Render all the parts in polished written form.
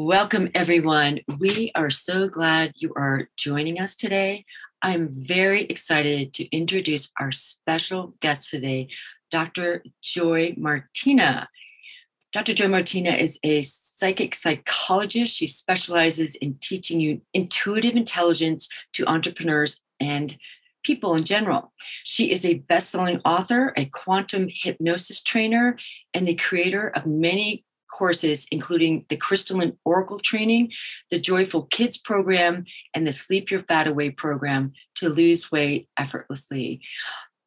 Welcome, everyone. We are so glad you are joining us today. I'm very excited to introduce our special guest today, Dr. Joy Martina. Dr. Joy Martina is a psychic psychologist. She specializes in teaching you intuitive intelligence to entrepreneurs and people in general. She is a best-selling author, a quantum hypnosis trainer, and the creator of many courses, including the Crystalline Oracle Training, the Joyful Kids Program, and the Sleep Your Fat Away program to lose weight effortlessly.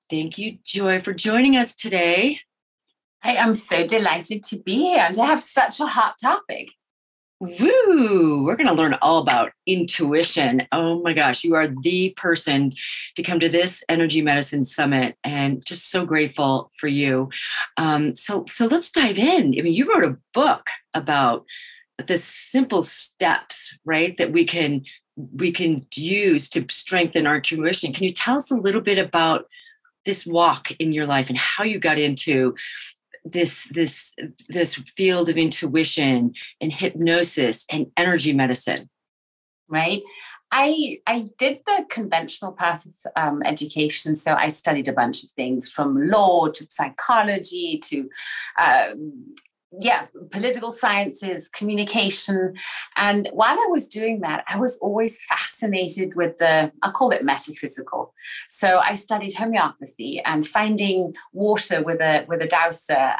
Thank you, Joy, for joining us today. I am so delighted to be here and to have such a hot topic. Woo! We're going to learn all about intuition. Oh my gosh, you are the person to come to this Energy Medicine Summit, and just so grateful for you. So let's dive in. I mean, you wrote a book about the simple steps, right, that we can use to strengthen our intuition. Can you tell us a little bit about this walk in your life and how you got into this field of intuition and hypnosis and energy medicine? Right. I did the conventional path of education. So I studied a bunch of things from law to psychology to political sciences, communication. And while I was doing that, I was always fascinated with I'll call it metaphysical. So I studied homeopathy and finding water with a dowser,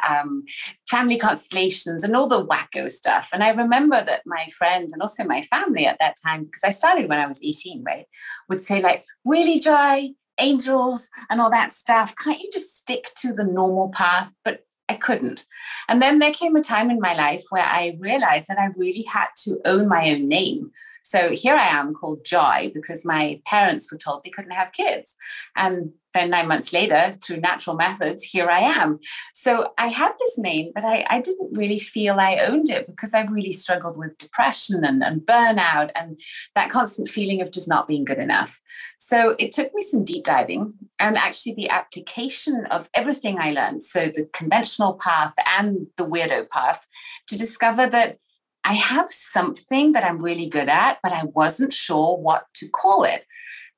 family constellations and all the wacko stuff. And I remember that my friends and also my family at that time, because I started when I was 18, right, would say like, really, Joy, angels and all that stuff, can't you just stick to the normal path? But I couldn't. And then there came a time in my life where I realized that I really had to own my own name. So here I am called Joy because my parents were told they couldn't have kids. And then 9 months later, through natural methods, here I am. So I had this name, but I didn't really feel I owned it because I really struggled with depression and burnout and that constant feeling of just not being good enough. So it took me some deep diving and actually the application of everything I learned, so the conventional path and the weirdo path, to discover that I have something that I'm really good at, but I wasn't sure what to call it.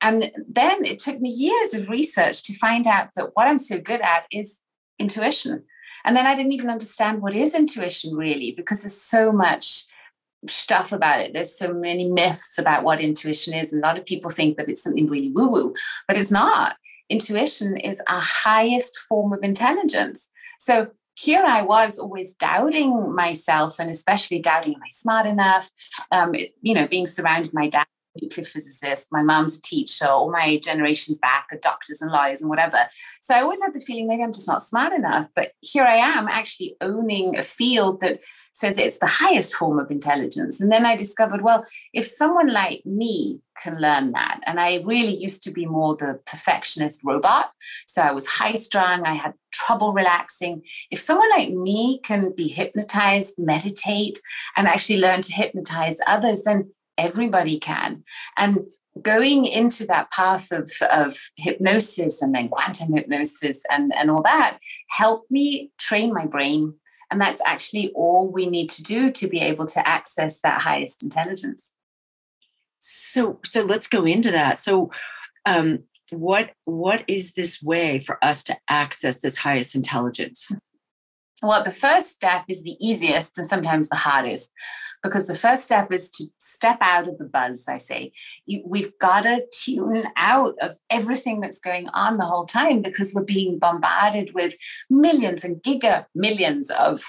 And then it took me years of research to find out that what I'm so good at is intuition. And then I didn't even understand what is intuition really, because there's so much stuff about it. There's so many myths about what intuition is. And a lot of people think that it's something really woo-woo, but it's not. Intuition is our highest form of intelligence. So here I was always doubting myself and especially doubting, am I smart enough? Being surrounded by my dad, a nuclear physicist, my mom's a teacher, all my generations back are doctors and lawyers and whatever. So I always had the feeling maybe I'm just not smart enough. But here I am actually owning a field that says it's the highest form of intelligence. And then I discovered, well, if someone like me can learn that, and I really used to be more the perfectionist robot. So I was high strung, I had trouble relaxing. If someone like me can be hypnotized, meditate, and actually learn to hypnotize others, then everybody can. And going into that path of hypnosis and then quantum hypnosis and all that helped me train my brain. And that's actually all we need to do to be able to access that highest intelligence. So let's go into that. So what is this way for us to access this highest intelligence? Well, the first step is the easiest and sometimes the hardest, because the first step is to step out of the buzz, I say. We've got to tune out of everything that's going on the whole time because we're being bombarded with millions and millions of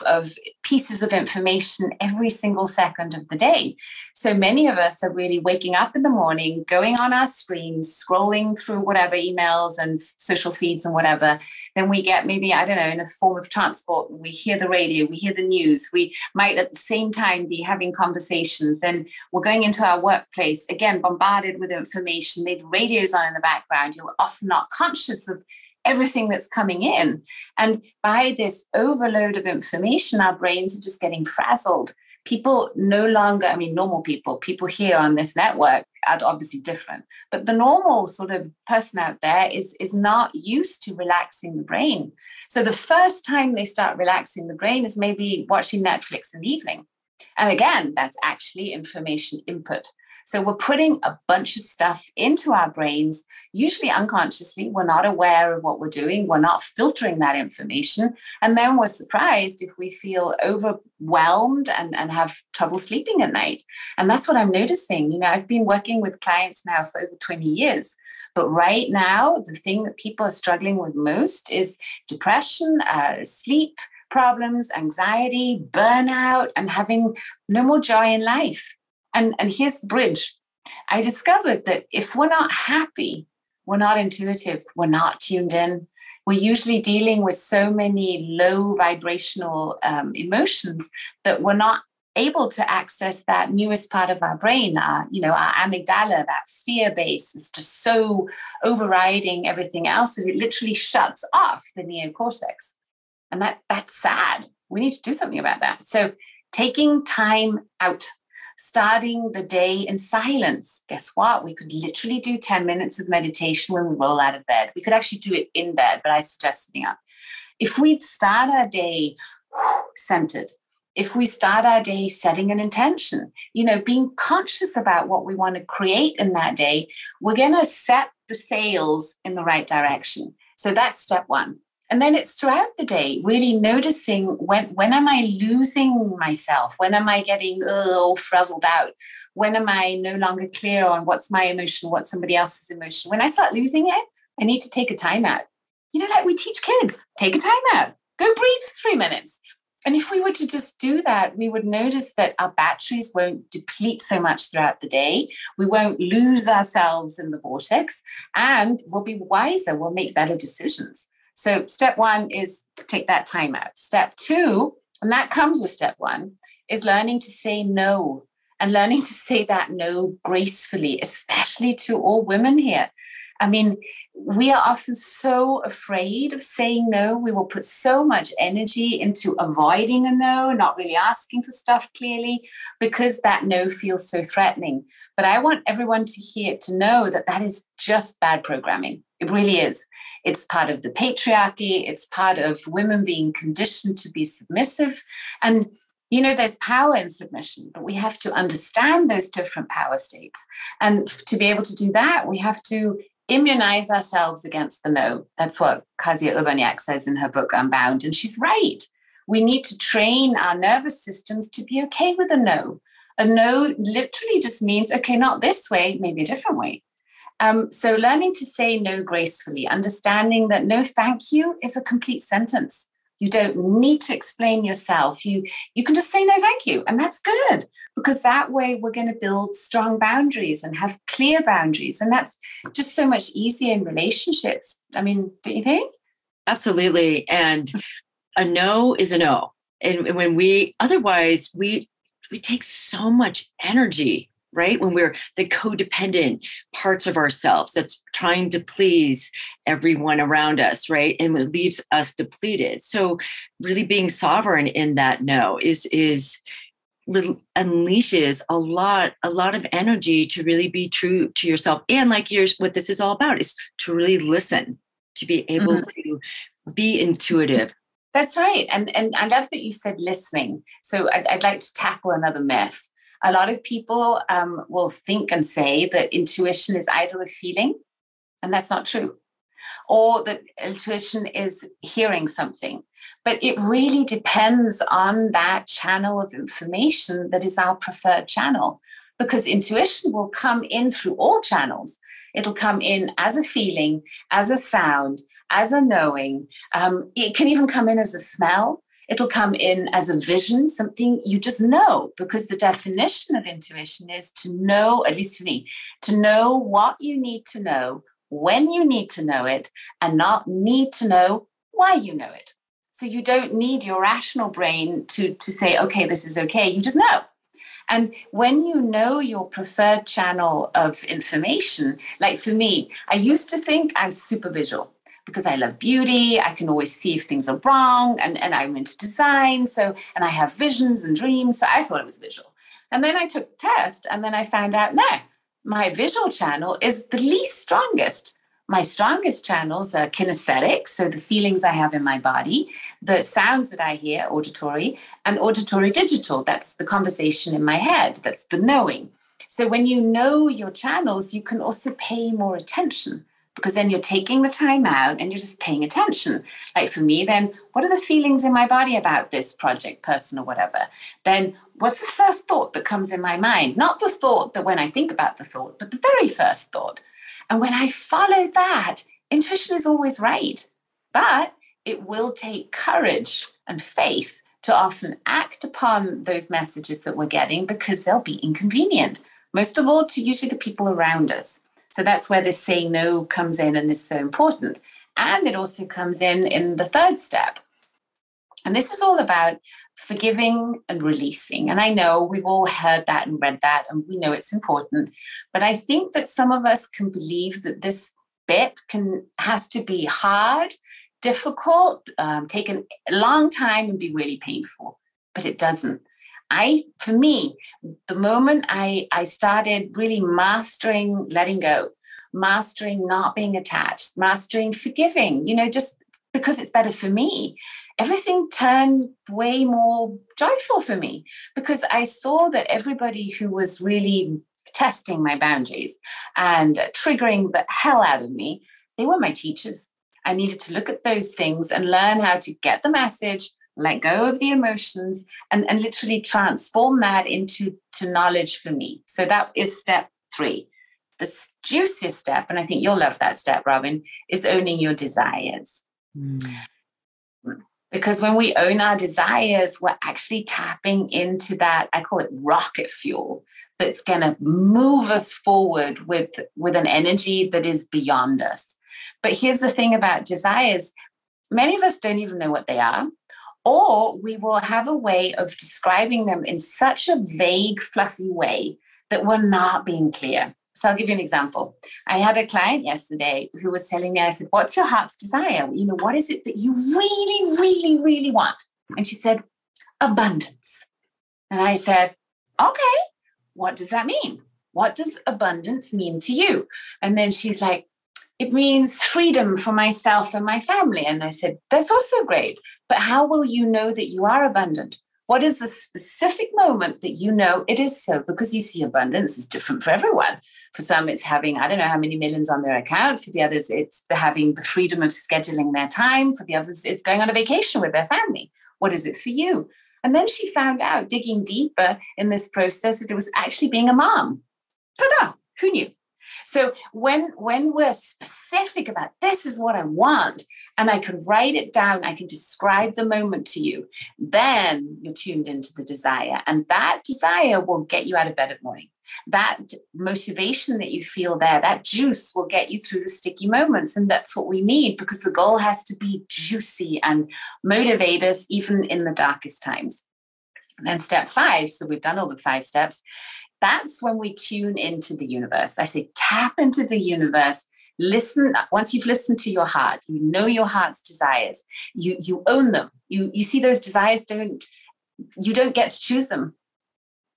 pieces of information every single second of the day. So many of us are really waking up in the morning, going on our screens, scrolling through whatever emails and social feeds and whatever. Then we get maybe, I don't know, in a form of transport, we hear the radio, we hear the news. We might at the same time be having conversations. Then we're going into our workplace, again, bombarded with information. Maybe radio's on in the background. You're often not conscious of everything that's coming in. And by this overload of information, our brains are just getting frazzled. People no longer, normal people here on this network are obviously different, but the normal sort of person out there is not used to relaxing the brain. So the first time they start relaxing the brain is maybe watching Netflix in the evening. And again, that's actually information input. So we're putting a bunch of stuff into our brains, usually unconsciously. We're not aware of what we're doing. We're not filtering that information. And then we're surprised if we feel overwhelmed and have trouble sleeping at night. And that's what I'm noticing. You know, I've been working with clients now for over 20 years. But right now, the thing that people are struggling with most is depression, sleep problems, anxiety, burnout, and having no more joy in life. And here's the bridge. I discovered that if we're not happy, we're not intuitive, we're not tuned in. We're usually dealing with so many low vibrational emotions that we're not able to access that newest part of our brain, our amygdala, that fear base is just so overriding everything else that it literally shuts off the neocortex. And that's sad. We need to do something about that. So taking time out, starting the day in silence. Guess what? We could literally do 10 minutes of meditation when we roll out of bed. We could actually do it in bed, but I suggest sitting up. If we start our day centered, if we start our day setting an intention, being conscious about what we want to create in that day, we're going to set the sails in the right direction. So that's step one. And then it's throughout the day, really noticing when am I losing myself? When am I getting all frazzled out? When am I no longer clear on what's my emotion, what's somebody else's emotion? When I start losing it, I need to take a time out. Like we teach kids, take a time out, go breathe 3 minutes. And if we were to just do that, we would notice that our batteries won't deplete so much throughout the day. We won't lose ourselves in the vortex, and we'll be wiser. We'll make better decisions. So step one is take that time out. Step two, and that comes with step one, is learning to say no, and learning to say that no gracefully, especially to all women here. I mean, we are often so afraid of saying no. We will put so much energy into avoiding a no, not really asking for stuff clearly, because that no feels so threatening. But I want everyone to know that is just bad programming. It really is. It's part of the patriarchy. It's part of women being conditioned to be submissive. And, there's power in submission, but we have to understand those different power states. And to be able to do that, we have to immunize ourselves against the no. That's what Kasia Urbaniak says in her book, Unbound. And she's right. We need to train our nervous systems to be okay with a no. A no literally just means, okay, not this way, maybe a different way. So learning to say no gracefully, understanding that no thank you is a complete sentence. You don't need to explain yourself. You can just say no thank you. And that's good, because that way we're going to build strong boundaries and have clear boundaries. And that's just so much easier in relationships. I mean, don't you think? Absolutely. And a no is a no. And when we take so much energy, right? When we're the codependent parts of ourselves that's trying to please everyone around us, right? And it leaves us depleted. So really being sovereign in that no unleashes a lot of energy to really be true to yourself. And what this is all about is to really listen, to be able to be intuitive. That's right. And I love that you said listening. So I'd like to tackle another myth. A lot of people will think and say that intuition is either a feeling, and that's not true, or that intuition is hearing something. But it really depends on that channel of information that is our preferred channel, because intuition will come in through all channels. It'll come in as a feeling, as a sound, as a knowing. It can even come in as a smell. It'll come in as a vision, something you just know, because the definition of intuition is to know, at least for me, to know what you need to know, when you need to know it, and not need to know why you know it. So you don't need your rational brain to say, okay, this is okay. You just know. And when you know your preferred channel of information, like for me, I used to think I'm super visual, because I love beauty. I can always see if things are wrong, and I'm into design. And I have visions and dreams. So I thought it was visual. And then I took the test, and then I found out, no, my visual channel is the least strongest. My strongest channels are kinesthetic, so the feelings I have in my body, the sounds that I hear, auditory, and auditory digital. That's the conversation in my head. That's the knowing. So when you know your channels, you can also pay more attention, because then you're taking the time out and you're just paying attention. Like for me, then what are the feelings in my body about this project, person, or whatever? Then what's the first thought that comes in my mind? Not the thought that when I think about the thought, but the very first thought. And when I follow that, intuition is always right. But it will take courage and faith to often act upon those messages that we're getting, because they'll be inconvenient. Most of all, to usually the people around us. So that's where this say no comes in and is so important. And it also comes in the third step. And this is all about forgiving and releasing. And I know we've all heard that and read that, and we know it's important. But I think that some of us can believe that this bit has to be hard, difficult, take a long time and be really painful. But it doesn't. For me, the moment I started really mastering letting go, mastering not being attached, mastering forgiving, just because it's better for me, everything turned way more joyful for me, because I saw that everybody who was really testing my boundaries and triggering the hell out of me, they were my teachers. I needed to look at those things and learn how to get the message, let go of the emotions, and literally transform that into knowledge for me. So that is step 3. The juiciest step, and I think you'll love that step, Robin, is owning your desires. Because when we own our desires, we're actually tapping into that, I call it rocket fuel, that's going to move us forward with an energy that is beyond us. But here's the thing about desires. Many of us don't even know what they are. Or we will have a way of describing them in such a vague, fluffy way that we're not being clear. So I'll give you an example. I had a client yesterday who was telling me, I said, what's your heart's desire? What is it that you really, really, really want? And she said, abundance. And I said, okay, what does that mean? What does abundance mean to you? And then she's like, it means freedom for myself and my family. And I said, that's also great. But how will you know that you are abundant? What is the specific moment that you know it is so? Because you see, abundance is different for everyone. For some, it's having, I don't know how many millions on their account. For the others, it's having the freedom of scheduling their time. For the others, it's going on a vacation with their family. What is it for you? And then she found out, digging deeper in this process, that it was actually being a mom. Ta-da! Who knew? So when we're specific about this is what I want, and I can write it down, I can describe the moment to you, then you're tuned into the desire. And that desire will get you out of bed at morning. That motivation that you feel there, that juice will get you through the sticky moments. And that's what we need, because the goal has to be juicy and motivate us even in the darkest times. And then step 5, so we've done all the 5 steps. That's when we tune into the universe. I say tap into the universe. Listen. Once you've listened to your heart, you know your heart's desires. You own them. You see those desires. You don't get to choose them.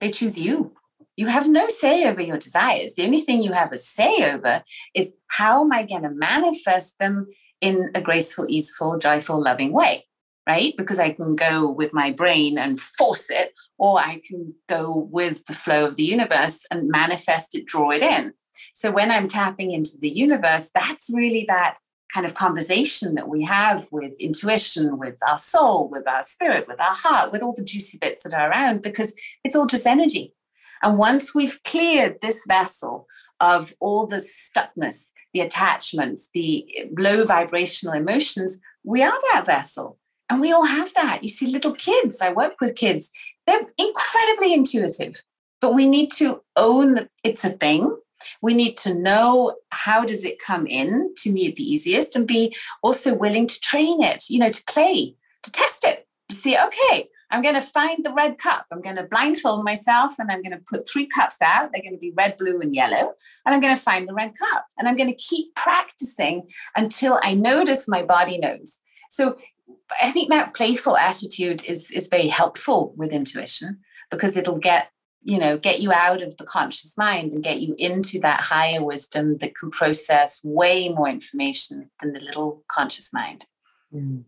They choose you. You have no say over your desires. The only thing you have a say over is, how am I going to manifest them in a graceful, easeful, joyful, loving way, right? Because I can go with my brain and force it, or I can go with the flow of the universe and manifest it, draw it in. So when I'm tapping into the universe, that's really that kind of conversation that we have with intuition, with our soul, with our spirit, with our heart, with all the juicy bits that are around, because it's all just energy. And once we've cleared this vessel of all the stuckness, the attachments, the low vibrational emotions, we are that vessel. And we all have that. You see, little kids, I work with kids, they're incredibly intuitive, but we need to own that it's a thing. We need to know, how does it come in to me the easiest, and be also willing to train it, to play, to test it, to see, okay, I'm going to find the red cup. I'm going to blindfold myself, and I'm going to put 3 cups out. They're going to be red, blue, and yellow. And I'm going to find the red cup. And I'm going to keep practicing until I notice my body knows. So I think that playful attitude is very helpful with intuition, because it'll get get you out of the conscious mind and get you into that higher wisdom that can process way more information than the little conscious mind. Mm.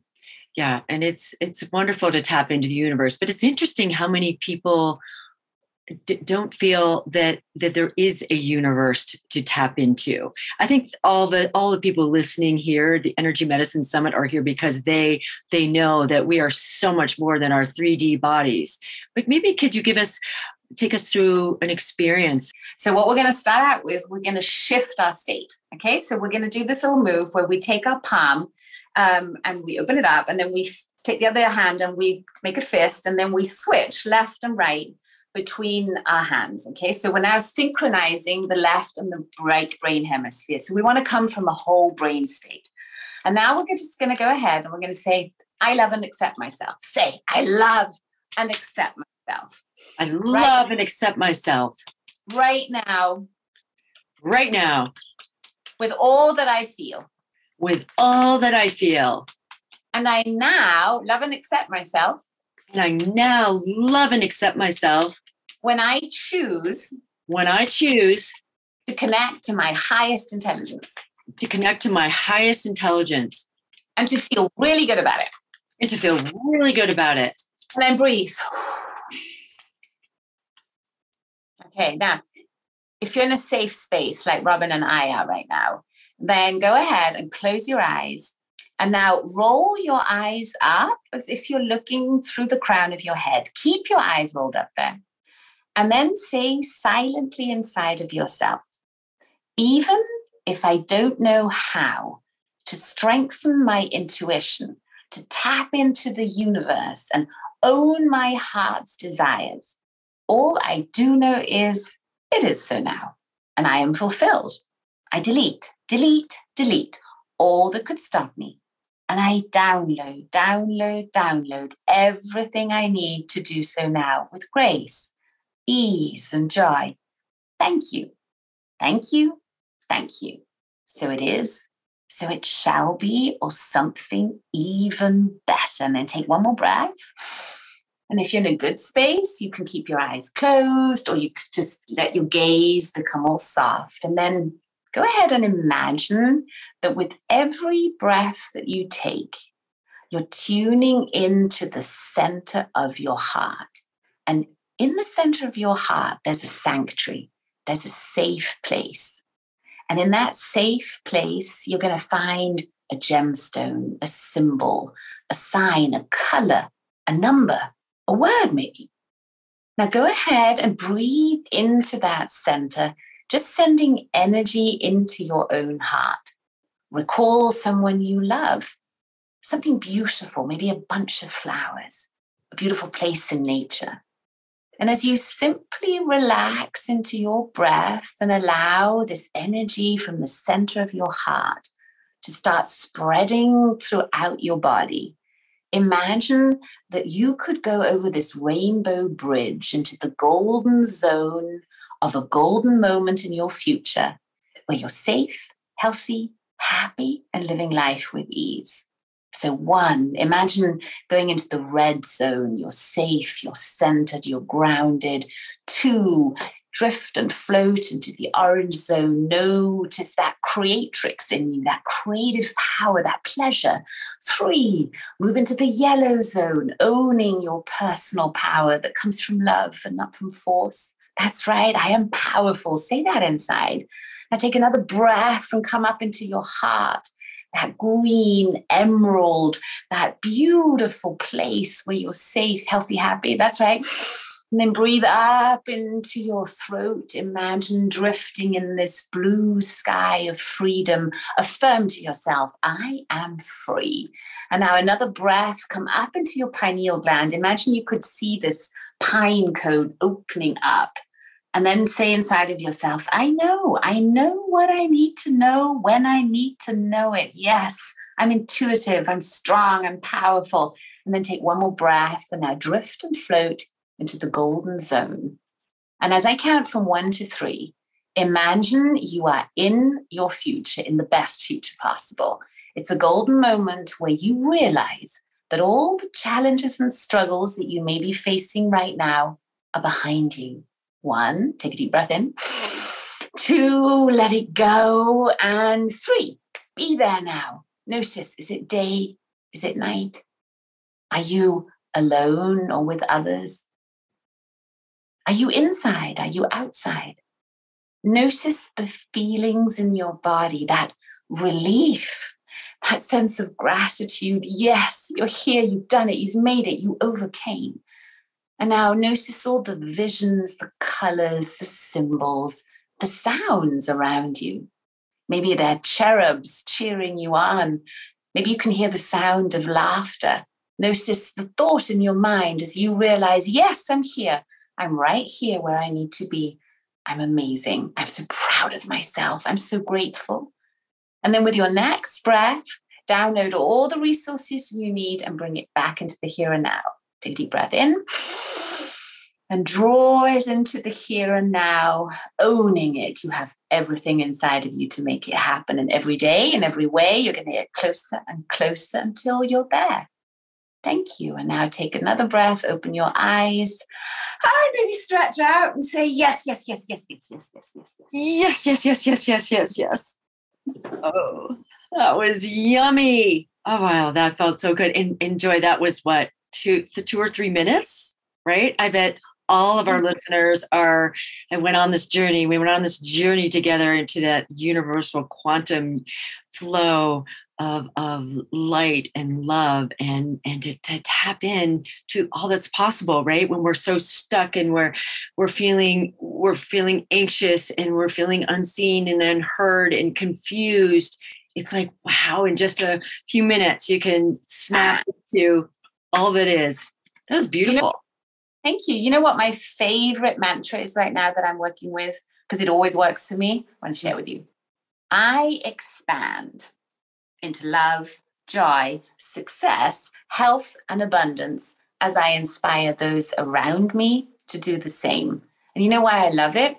Yeah, and it's wonderful to tap into the universe, but it's interesting how many people don't feel that there is a universe to tap into. I think all the people listening here, the Energy Medicine Summit, are here because they know that we are so much more than our 3D bodies. But maybe could you take us through an experience? So what we're going to start out with, we're going to shift our state. Okay, so we're going to do this little move where we take our palm and we open it up, and then we take the other hand and we make a fist, and then we switch left and right between our hands. Okay, so we're now synchronizing the left and the right brain hemisphere. So we want to come from a whole brain state. And now we're just going to go ahead and we're going to say, I love and accept myself. Say, I love and accept myself. I love and accept myself. Right now. Right now. With all that I feel. With all that I feel. And I now love and accept myself. And I now love and accept myself. When I choose to connect to my highest intelligence. To connect to my highest intelligence. And to feel really good about it. And to feel really good about it. And then breathe. Okay, now, if you're in a safe space like Robin and I are right now, then go ahead and close your eyes. And now roll your eyes up as if you're looking through the crown of your head. Keep your eyes rolled up there. And then say silently inside of yourself, even if I don't know how to strengthen my intuition, to tap into the universe and own my heart's desires, all I do know is it is so now, and I am fulfilled. I delete all that could stop me. And I download everything I need to do so now with grace, ease, and joy. Thank you. So it is, so it shall be, or something even better. And then take one more breath. And if you're in a good space, you can keep your eyes closed, or you could just let your gaze become all soft. And then go ahead and imagine that with every breath that you take, you're tuning into the center of your heart. And in the center of your heart, there's a sanctuary. There's a safe place. And in that safe place, you're going to find a gemstone, a symbol, a sign, a color, a number, a word maybe. Now go ahead and breathe into that center, just sending energy into your own heart. Recall someone you love, something beautiful, maybe a bunch of flowers, a beautiful place in nature. And as you simply relax into your breath and allow this energy from the center of your heart to start spreading throughout your body, imagine that you could go over this rainbow bridge into the golden zone of a golden moment in your future where you're safe, healthy, happy, and living life with ease. So 1, imagine going into the red zone. You're safe, you're centered, you're grounded. 2, drift and float into the orange zone. Notice that creatrix in you, that creative power, that pleasure. 3, move into the yellow zone, owning your personal power that comes from love and not from force. That's right, I am powerful. Say that inside. Now take another breath and come up into your heart. That green emerald, that beautiful place where you're safe, healthy, happy. That's right. And then breathe up into your throat. Imagine drifting in this blue sky of freedom. Affirm to yourself, I am free. And now another breath, come up into your pineal gland. Imagine you could see this pine cone opening up. And then say inside of yourself, I know what I need to know when I need to know it. Yes, I'm intuitive, I'm strong, I'm powerful. And then take one more breath and now drift and float into the golden zone. And as I count from 1 to 3, imagine you are in your future, in the best future possible. It's a golden moment where you realize that all the challenges and struggles that you may be facing right now are behind you. 1, take a deep breath in. 2, let it go. And 3, be there now. Notice, is it day? Is it night? Are you alone or with others? Are you inside? Are you outside? Notice the feelings in your body, that relief, that sense of gratitude. Yes, you're here, you've done it, you've made it, you overcame. And now notice all the visions, the colors, the symbols, the sounds around you. Maybe they're cherubs cheering you on. Maybe you can hear the sound of laughter. Notice the thought in your mind as you realize, yes, I'm here. I'm right here where I need to be. I'm amazing. I'm so proud of myself. I'm so grateful. And then with your next breath, download all the resources you need and bring it back into the here and now. Take a deep breath in and draw it into the here and now, owning it. You have everything inside of you to make it happen. And every day, in every way, you're going to get closer and closer until you're there. Thank you. And now take another breath, open your eyes, and maybe stretch out and say, yes, yes, yes, yes, yes, yes, yes, yes, yes. Yes, yes, yes, yes, yes, yes, yes. Oh, that was yummy. Oh, wow. That felt so good. And Joy, that was what, two or 3 minutes, right? I bet all of our listeners went on this journey. We went on this journey together into that universal quantum flow of light and love and to tap in to all that's possible, right? When we're so stuck and we're feeling anxious and we're feeling unseen and unheard and confused. It's like, wow, in just a few minutes, you can snap to all that is. That was beautiful. Thank you. You know what my favorite mantra is right now that I'm working with, because it always works for me. I want to share it with you. I expand into love, joy, success, health, and abundance as I inspire those around me to do the same. And you know why I love it?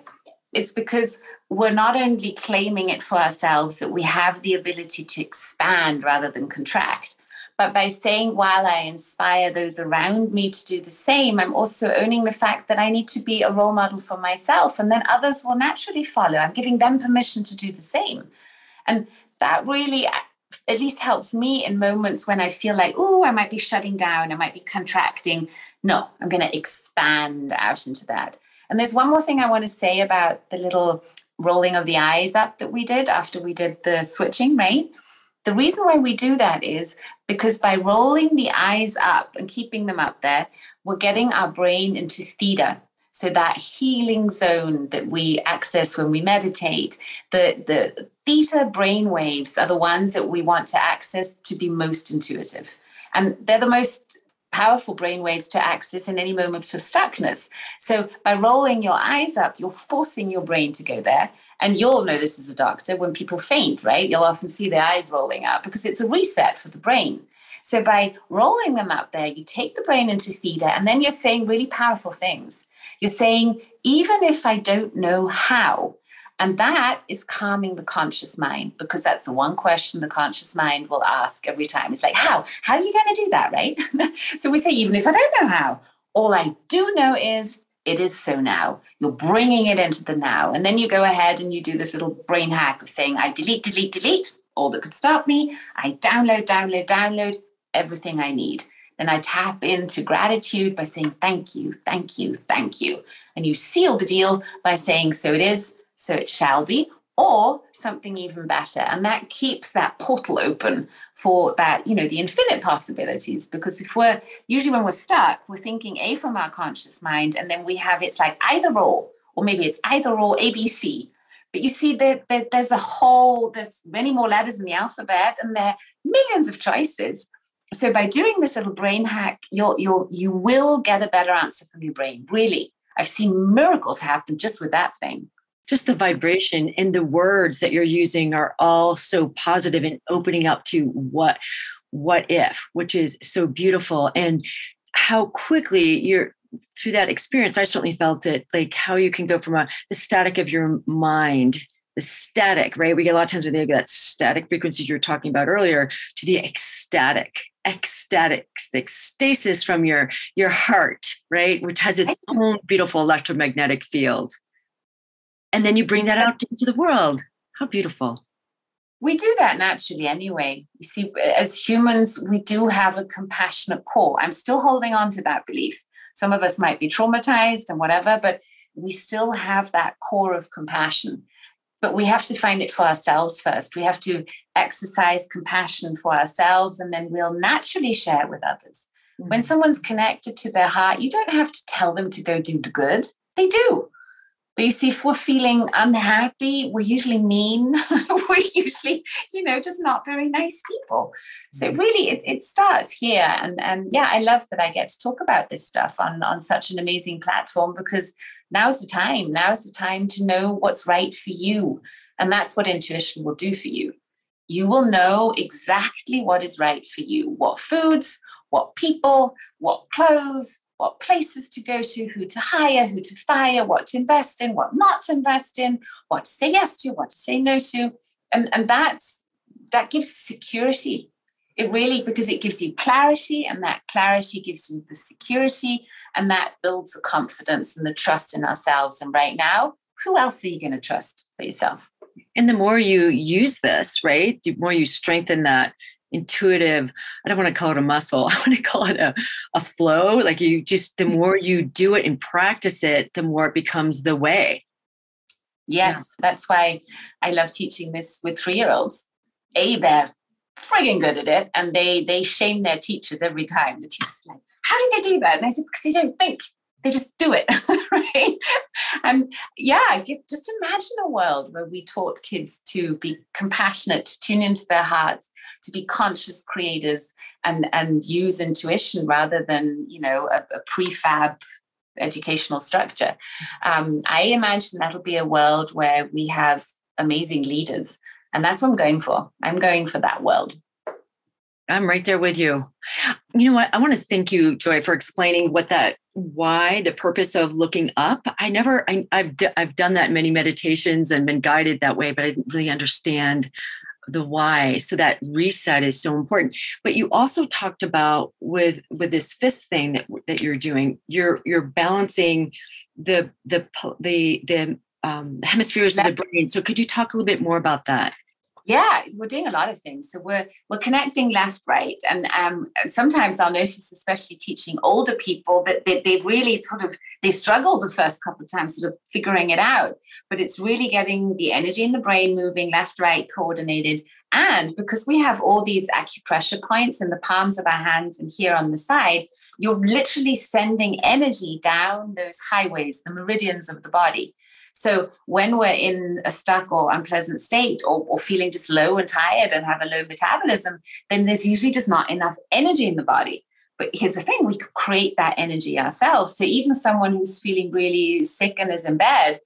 It's because we're not only claiming it for ourselves, that we have the ability to expand rather than contract, but by saying, while I inspire those around me to do the same, I'm also owning the fact that I need to be a role model for myself, and then others will naturally follow. I'm giving them permission to do the same. And that really at least helps me in moments when I feel like, oh, I might be shutting down, I might be contracting. No, I'm going to expand out into that. And there's one more thing I want to say about the little rolling of the eyes up that we did after we did the switching, right? The reason why we do that is because by rolling the eyes up and keeping them up there, we're getting our brain into theta. So that healing zone that we access when we meditate, the theta brain waves are the ones that we want to access to be most intuitive. And they're the most powerful brain waves to access in any moments of stuckness. So by rolling your eyes up, you're forcing your brain to go there. And you'll know this as a doctor when people faint, right? You'll often see their eyes rolling up because it's a reset for the brain. So by rolling them up there, you take the brain into theta, and then you're saying really powerful things. You're saying, even if I don't know how, and that is calming the conscious mind, because that's the one question the conscious mind will ask every time. It's like, how? How are you going to do that, right? So we say, even if I don't know how, all I do know is it is so now. You're bringing it into the now. And then you go ahead and you do this little brain hack of saying, I delete, delete, delete all that could stop me. I download, download, download everything I need. Then I tap into gratitude by saying, thank you, thank you, thank you. And you seal the deal by saying, so it is, so it shall be, or something even better. And that keeps that portal open for that, the infinite possibilities. Because usually when we're stuck, we're thinking A from our conscious mind, and then we have, it's like either or maybe it's either or ABC. But you see there's many more letters in the alphabet, and there are millions of choices. So by doing this little brain hack, you will get a better answer from your brain. Really, I've seen miracles happen just with that thing. Just the vibration and the words that you're using are all so positive and opening up to what if, which is so beautiful. And how quickly you're through that experience, I certainly felt it, like how you can go from the static of your mind, the static, right? We get a lot of times when they get that static frequency you were talking about earlier, to the ecstatic ecstatic, the ecstasis from your heart, right? Which has its own beautiful electromagnetic field. And then you bring that out into the world. How beautiful. We do that naturally anyway. You see, as humans, we do have a compassionate core. I'm still holding on to that belief. Some of us might be traumatized and whatever, but we still have that core of compassion. But we have to find it for ourselves first. We have to exercise compassion for ourselves, and then we'll naturally share it with others. Mm-hmm. When someone's connected to their heart, you don't have to tell them to go do the good. They do. But you see, if we're feeling unhappy, we're usually mean. We're usually, just not very nice people. So really, it starts here. And yeah, I love that I get to talk about this stuff on such an amazing platform, because now's the time. Now's the time to know what's right for you. And that's what intuition will do for you. You will know exactly what is right for you, what foods, what people, what clothes, what places to go to, who to hire, who to fire, what to invest in, what not to invest in, what to say yes to, what to say no to. And that gives security. It really, because it gives you clarity, and that clarity gives you the security, and that builds the confidence and the trust in ourselves. And right now, who else are you going to trust but yourself? And the more you use this, right, the more you strengthen that intuitive, I don't want to call it a muscle, I want to call it a flow. Like the more you do it and practice it, the more it becomes the way. Yes, that's why I love teaching this with 3-year-olds. They're frigging good at it, and they shame their teachers every time. The teacher's like, how did they do that? And I said, because they don't think. They just do it, right? And yeah, just imagine a world where we taught kids to be compassionate, to tune into their hearts, to be conscious creators, and use intuition rather than, a prefab educational structure. I imagine that'll be a world where we have amazing leaders. And that's what I'm going for. I'm going for that world. I'm right there with you. You know what? I want to thank you, Joy, for explaining why the purpose of looking up. I've done that in many meditations and been guided that way, but I didn't really understand the why. So that reset is so important. But you also talked about with this fifth thing that you're doing, you're balancing the hemispheres of the brain. So could you talk a little bit more about that? Yeah, we're doing a lot of things. So we're connecting left, right. And sometimes I'll notice, especially teaching older people, that they really they struggle the first couple of times sort of figuring it out. But it's really getting the energy in the brain moving left, right, coordinated. And because we have all these acupressure points in the palms of our hands and here on the side, you're literally sending energy down those highways, the meridians of the body. So when we're in a stuck or unpleasant state, or feeling just low and tired and have a low metabolism, then there's usually just not enough energy in the body. But here's the thing, we could create that energy ourselves. So even someone who's feeling really sick and is in bed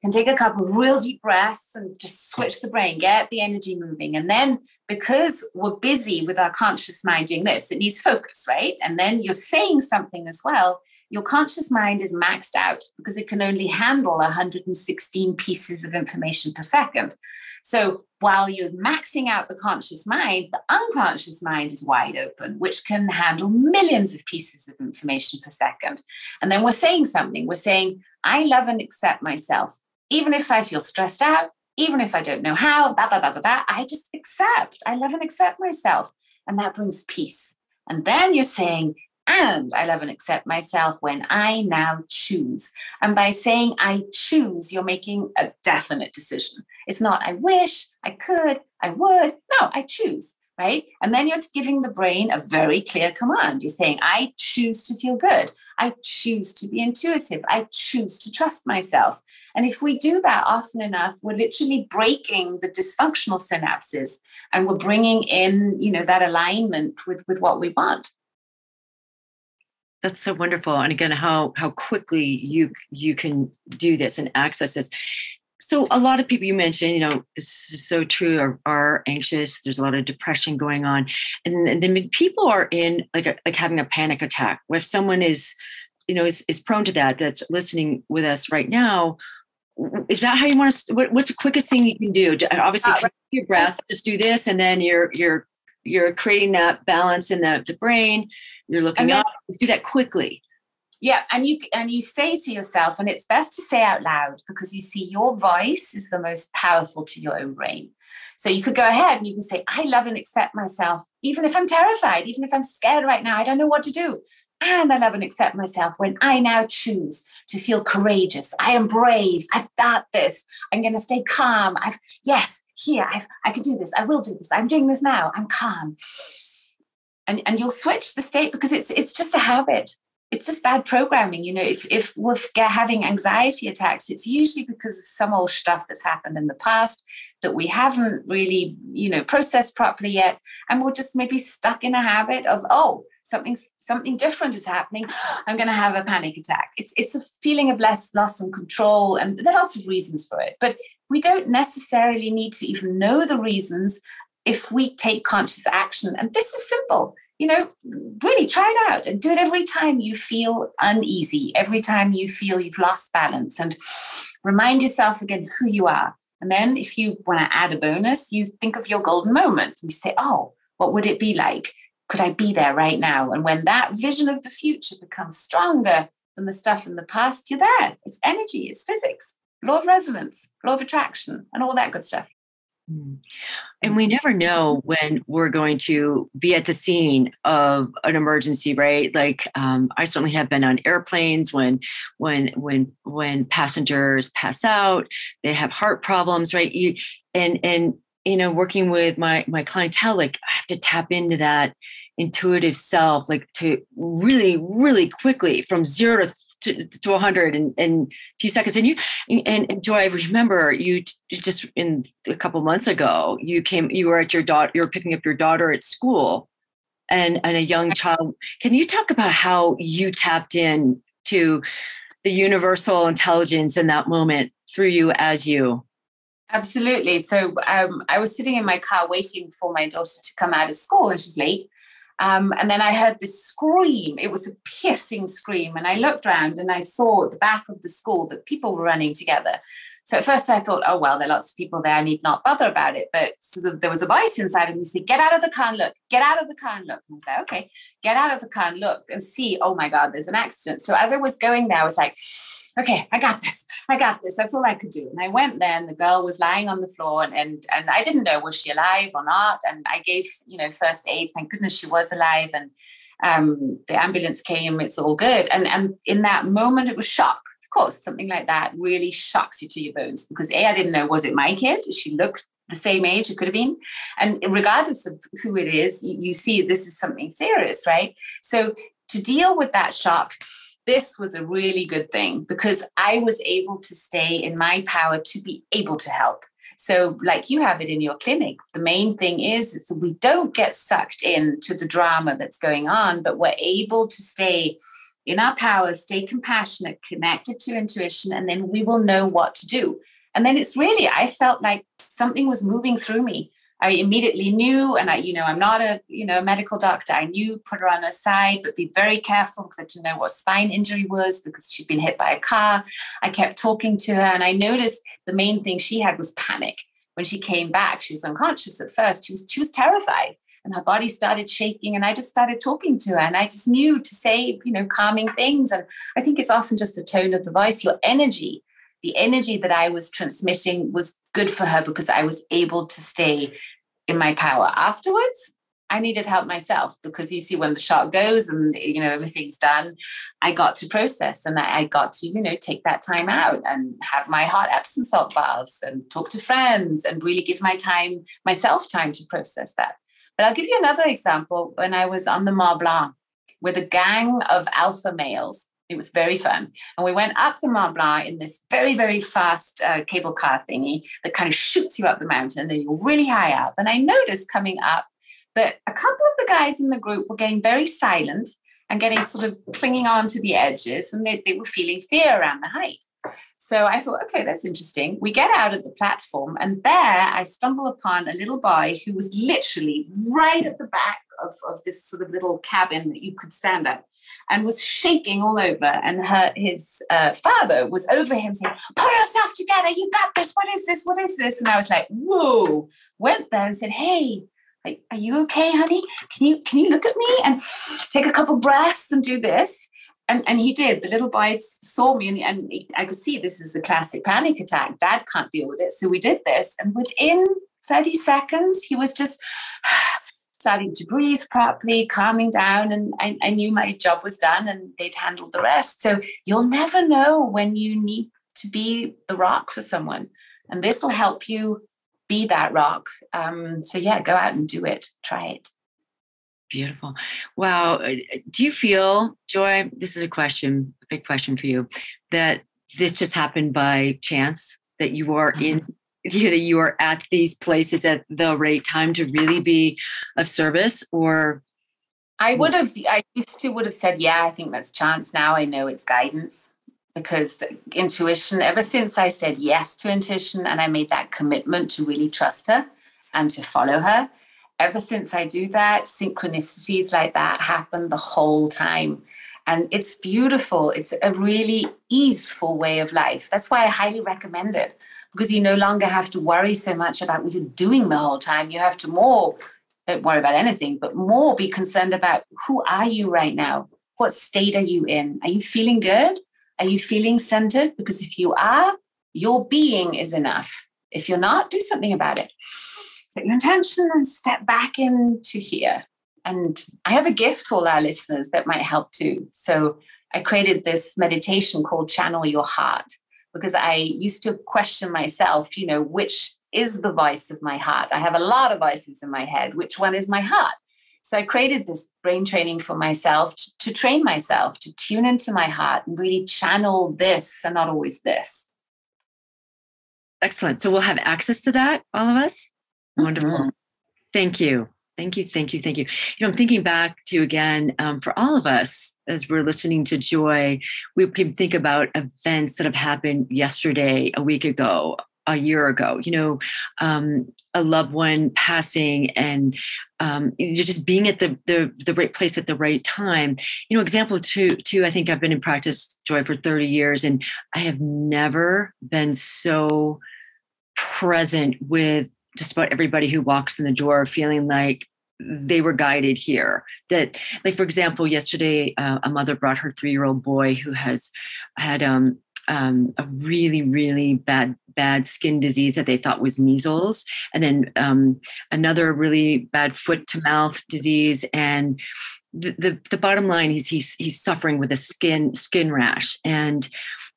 can take a couple of real deep breaths and just switch the brain, get the energy moving. And then because we're busy with our conscious mind doing this, it needs focus, right? And then you're saying something as well. Your conscious mind is maxed out because it can only handle 116 pieces of information per second. So while you're maxing out the conscious mind, the unconscious mind is wide open, which can handle millions of pieces of information per second. And then we're saying something. We're saying, I love and accept myself. Even if I feel stressed out, even if I don't know how, I just accept. I love and accept myself. And that brings peace. And then you're saying, and I love and accept myself when I now choose. And by saying I choose, you're making a definite decision. It's not, I wish, I could, I would. No, I choose, right? And then you're giving the brain a very clear command. You're saying, I choose to feel good. I choose to be intuitive. I choose to trust myself. And if we do that often enough, we're literally breaking the dysfunctional synapses, and we're bringing in, that alignment with what we want. That's so wonderful. And again, how quickly you can do this and access this. So a lot of people you mentioned, this is so true, are anxious. There's a lot of depression going on. And then people are in like having a panic attack, where if someone is prone to that, that's listening with us right now. Is that how you want to, what's the quickest thing you can do? Obviously, your breath, just do this. And then you're you're creating that balance in the brain. You're looking up. Let's do that quickly. Yeah, and you say to yourself, and it's best to say out loud, because you see your voice is the most powerful to your own brain. So you could go ahead and you can say, I love and accept myself, even if I'm terrified, even if I'm scared right now, I don't know what to do. And I love and accept myself when I now choose to feel courageous. I am brave. I've got this. I'm going to stay calm. I could do this. I will do this. I'm doing this now. I'm calm. And you'll switch the state, because it's just a habit. It's just bad programming. You know, if we're having anxiety attacks, it's usually because of some old stuff that's happened in the past that we haven't really, processed properly yet. And we're just maybe stuck in a habit of, something different is happening. I'm going to have a panic attack. It's a feeling of less loss and control. And there are lots of reasons for it. But we don't necessarily need to even know the reasons if we take conscious action. And this is simple. Really try it out and do it every time you feel uneasy, every time you feel you've lost balance, and remind yourself again who you are. And then if you want to add a bonus, you think of your golden moment and you say, oh, what would it be like? Could I be there right now? And when that vision of the future becomes stronger than the stuff in the past, you're there. It's energy, it's physics, law of resonance, law of attraction, and all that good stuff. And we never know when we're going to be at the scene of an emergency, right? Like I certainly have been on airplanes when passengers pass out, they have heart problems, right? Working with my clientele, like I have to tap into that intuitive self, like to really, really quickly from 0 to 100 in a few seconds. And Joy, I remember you just in a couple months ago, you were picking up your daughter at school and a young child. Can you talk about how you tapped in to the universal intelligence in that moment through you as you? Absolutely. So I was sitting in my car waiting for my daughter to come out of school, and she's late. And then I heard this scream. It was a piercing scream. And I looked around and I saw at the back of the school that people were running together. So at first I thought, oh, well, there are lots of people there. I need not bother about it. But sort of there was a voice inside of me saying, get out of the car and look, get out of the car and look. And I was like, okay, get out of the car and look and see, oh my God, there's an accident. So as I was going there, I was like, okay, I got this. That's all I could do. And I went there and the girl was lying on the floor and I didn't know, was she alive or not? And I gave, first aid. Thank goodness she was alive. And the ambulance came, it's all good. And in that moment, it was shock. Of course, something like that really shocks you to your bones because I didn't know, was it my kid? She looked the same age it could have been. And regardless of who it is, you see this is something serious, right? So to deal with that shock, this was a really good thing because I was able to stay in my power to be able to help. So like you have it in your clinic, the main thing is we don't get sucked into the drama that's going on, but we're able to stay in our power, stay compassionate, connected to intuition, and then we will know what to do. And then it's really, I felt like something was moving through me. I immediately knew, and I'm not a medical doctor. I knew, put her on her side, but be very careful because I didn't know what spine injury was because she'd been hit by a car. I kept talking to her, and I noticed the main thing she had was panic. When she came back, she was unconscious at first. She was terrified, and her body started shaking. And I just started talking to her, and I just knew to say, calming things. And I think it's often just the tone of the voice, your energy. The energy that I was transmitting was good for her because I was able to stay in my power. Afterwards, I needed help myself because you see when the shot goes and, everything's done, I got to process and I got to, take that time out and have my hot Epsom salt baths and talk to friends and really give myself time to process that. But I'll give you another example. When I was on the Mont Blanc with a gang of alpha males, it was very fun. And we went up the Mont Blanc in this very, very fast cable car thingy that kind of shoots you up the mountain and you're really high up. And I noticed coming up that a couple of the guys in the group were getting very silent and getting sort of clinging on to the edges. And they were feeling fear around the height. So I thought, okay, that's interesting. We get out of the platform and there I stumble upon a little boy who was literally right at the back of this sort of little cabin that you could stand at. And was shaking all over. And his father was over him saying, pull yourself together. You got this. What is this? What is this? And I was like, whoa. Went there and said, hey, Are you okay, honey? Can you look at me and take a couple breaths and do this? And he did. The little boy saw me and I could see this is a classic panic attack. Dad can't deal with it. So we did this. And within 30 seconds, he was just starting to breathe properly, calming down. And I knew my job was done and they'd handled the rest. So you'll never know when you need to be the rock for someone. And this will help you be that rock. So yeah, go out and do it. Try it. Beautiful. Wow. Do you feel, Joy, this is a big question for you, that this just happened by chance, that you are that you are at these places at the right time to really be of service? Or I used to would have said, yeah, I think that's chance. Now I know it's guidance, because intuition, ever since I said yes to intuition and I made that commitment to really trust her and to follow her, ever since I do that, synchronicities like that happen the whole time. And it's beautiful. It's a really easeful way of life. That's why I highly recommend it, because you no longer have to worry so much about what you're doing the whole time. You have to don't worry about anything, but more be concerned about, who are you right now? What state are you in? Are you feeling good? Are you feeling centered? Because if you are, your being is enough. If you're not, do something about it. Set your intention and step back into here. And I have a gift for all our listeners that might help too. So I created this meditation called Channel Your Heart, because I used to question myself, which is the voice of my heart? I have a lot of voices in my head. Which one is my heart? So I created this brain training for myself to train myself to tune into my heart and really channel this and not always this. Excellent. So we'll have access to that, all of us? Wonderful. Mm-hmm. Thank you. Thank you. I'm thinking back to, again, for all of us, as we're listening to Joy, we can think about events that have happened yesterday, a week ago, a year ago, a loved one passing, and just being at the right place at the right time. Example two, I think I've been in practice, Joy, for 30 years, and I have never been so present with just about everybody who walks in the door, feeling like they were guided here. That, like, for example, yesterday, a mother brought her 3-year-old boy who has had a really, really bad skin disease that they thought was measles, and then another really bad foot to mouth disease. And the bottom line is he's suffering with a skin rash. And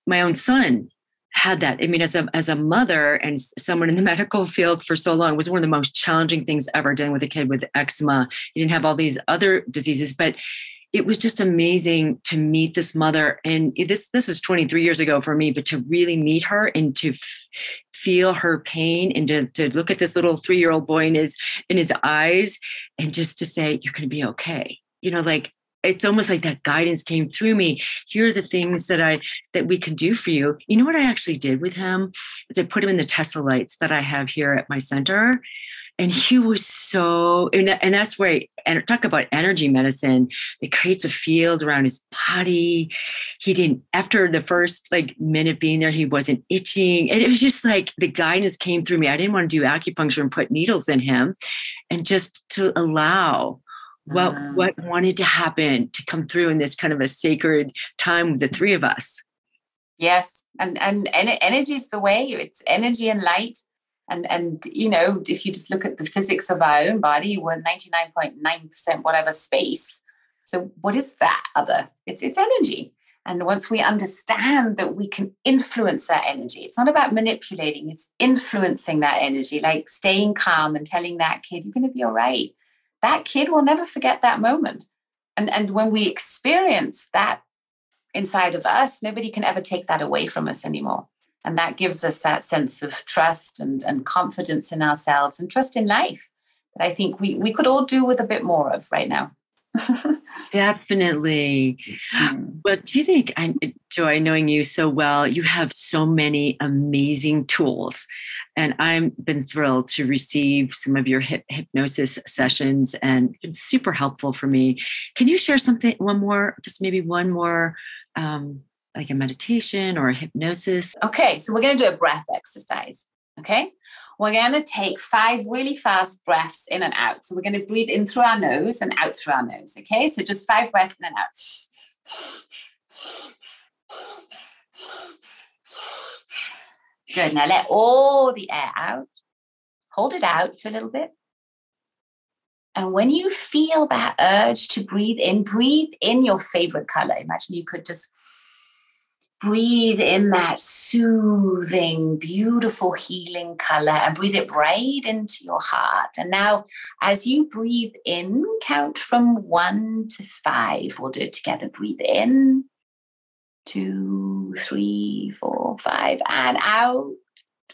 my own son had that. I mean, as a mother and someone in the medical field for so long, it was one of the most challenging things ever, dealing with a kid with eczema. He didn't have all these other diseases, but it was just amazing to meet this mother. And this was 23 years ago for me, but to really meet her and to feel her pain and to look at this little 3-year-old boy in his eyes, and just to say, you're going to be okay. It's almost like that guidance came through me. Here are the things that we can do for you. You know what I actually did with him is I put him in the Tesla lights that I have here at my center. And he was and that's where, and talk about energy medicine, it creates a field around his body. He didn't, after the first minute being there, he wasn't itching. And it was just like the guidance came through me. I didn't want to do acupuncture and put needles in him, and just to allow what wanted to happen to come through in this kind of a sacred time with the three of us. Yes. And energy is the way. It's energy and light. And if you just look at the physics of our own body, we're 99.9% whatever space. So what is that other? It's energy. And once we understand that we can influence that energy, it's not about manipulating, it's influencing that energy, like staying calm and telling that kid, you're going to be all right. That kid will never forget that moment. And when we experience that inside of us, nobody can ever take that away from us anymore. And that gives us that sense of trust and confidence in ourselves and trust in life that I think we could all do with a bit more of right now. Definitely. But do you think, Joy, knowing you so well, you have so many amazing tools, and I've been thrilled to receive some of your hypnosis sessions, and it's been super helpful for me. Can you share one more, like a meditation or a hypnosis? Okay, so we're going to do a breath exercise. Okay, We're going to take 5 really fast breaths in and out. So we're going to breathe in through our nose and out through our nose. Okay, so just 5 breaths in and out. Good. Now let all the air out. Hold it out for a little bit. And when you feel that urge to breathe in your favorite color. Imagine you could just breathe in that soothing, beautiful, healing color and breathe it right into your heart. And now, as you breathe in, count from 1 to 5. We'll do it together. Breathe in, 2, 3, 4, 5, and out.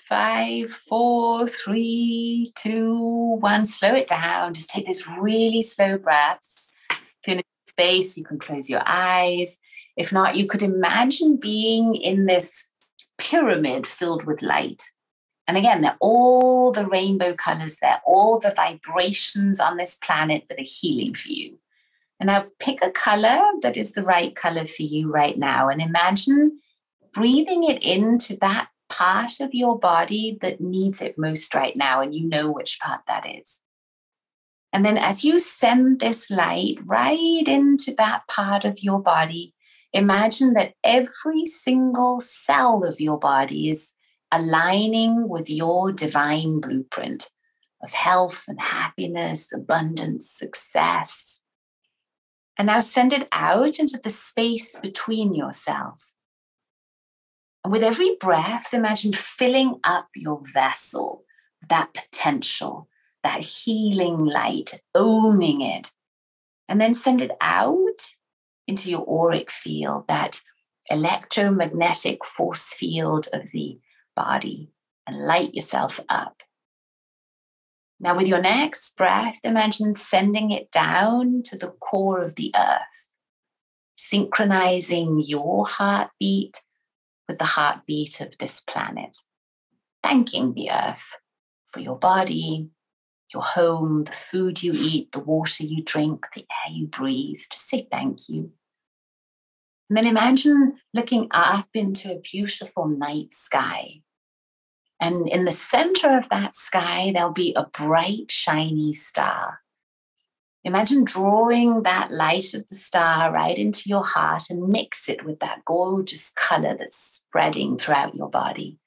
5, 4, 3, 2, 1. Slow it down. Just take those really slow breaths. If you're in a space, you can close your eyes. If not, you could imagine being in this pyramid filled with light. And again, they're all the rainbow colors. They're all the vibrations on this planet that are healing for you. And now pick a color that is the right color for you right now. And imagine breathing it into that part of your body that needs it most right now. And you know which part that is. And then as you send this light right into that part of your body, imagine that every single cell of your body is aligning with your divine blueprint of health and happiness, abundance, success. And now send it out into the space between your cells. And with every breath, imagine filling up your vessel with that potential, that healing light, owning it. And then send it out into your auric field, that electromagnetic force field of the body, and light yourself up. Now, with your next breath, imagine sending it down to the core of the earth, synchronizing your heartbeat with the heartbeat of this planet, thanking the earth for your body, your home, the food you eat, the water you drink, the air you breathe. Just say thank you. And then imagine looking up into a beautiful night sky. And in the center of that sky, there'll be a bright, shiny star. Imagine drawing that light of the star right into your heart and mix it with that gorgeous color that's spreading throughout your body.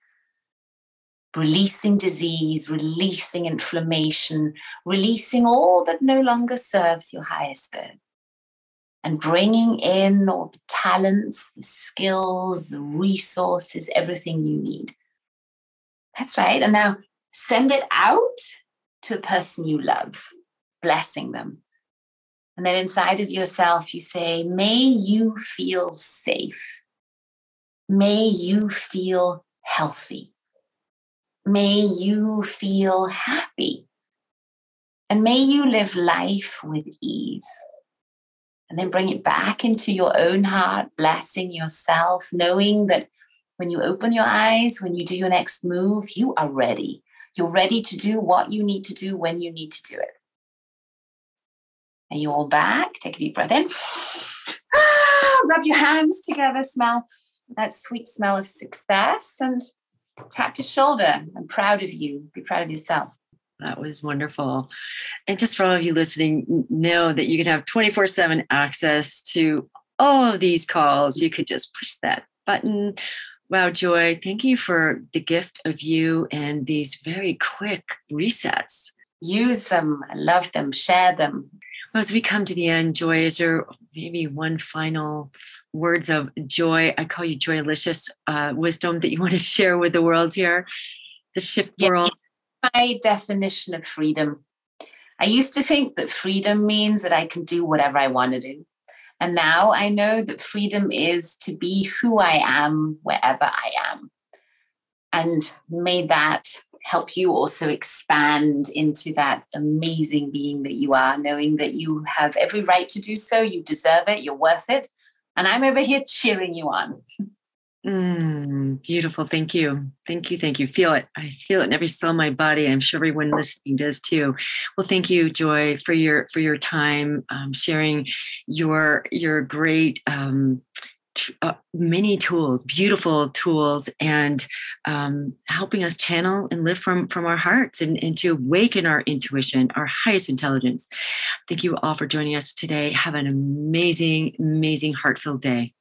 Releasing disease, releasing inflammation, releasing all that no longer serves your highest good. And bringing in all the talents, the skills, the resources, everything you need. That's right. And now send it out to a person you love, blessing them. And then inside of yourself, you say, may you feel safe. May you feel healthy. May you feel happy. And may you live life with ease. And then bring it back into your own heart, blessing yourself, knowing that when you open your eyes, when you do your next move, you are ready. You're ready to do what you need to do when you need to do it. And you're all back. Take a deep breath in. Rub your hands together. Smell that sweet smell of success and tap your shoulder. I'm proud of you. Be proud of yourself. That was wonderful. And just for all of you listening, know that you can have 24/7 access to all of these calls. You could just push that button. Wow, Joy, thank you for the gift of you and these very quick resets. Use them. I love them. Share them. Well, as we come to the end, Joy, is there maybe one final words of joy? I call you joylicious wisdom that you want to share with the world here, the shift world. My definition of freedom. I used to think that freedom means that I can do whatever I want to do. And now I know that freedom is to be who I am wherever I am. And may that help you also expand into that amazing being that you are, knowing that you have every right to do so. You deserve it. You're worth it. And I'm over here cheering you on. Beautiful. Thank you. Thank you. Thank you. Feel it. I feel it in every cell of my body. I'm sure everyone listening does too. Well, thank you, Joy, for your time, sharing your great many tools, beautiful tools, and helping us channel and live from our hearts and to awaken our intuition, our highest intelligence. Thank you all for joining us today. Have an amazing, amazing heart-filled day.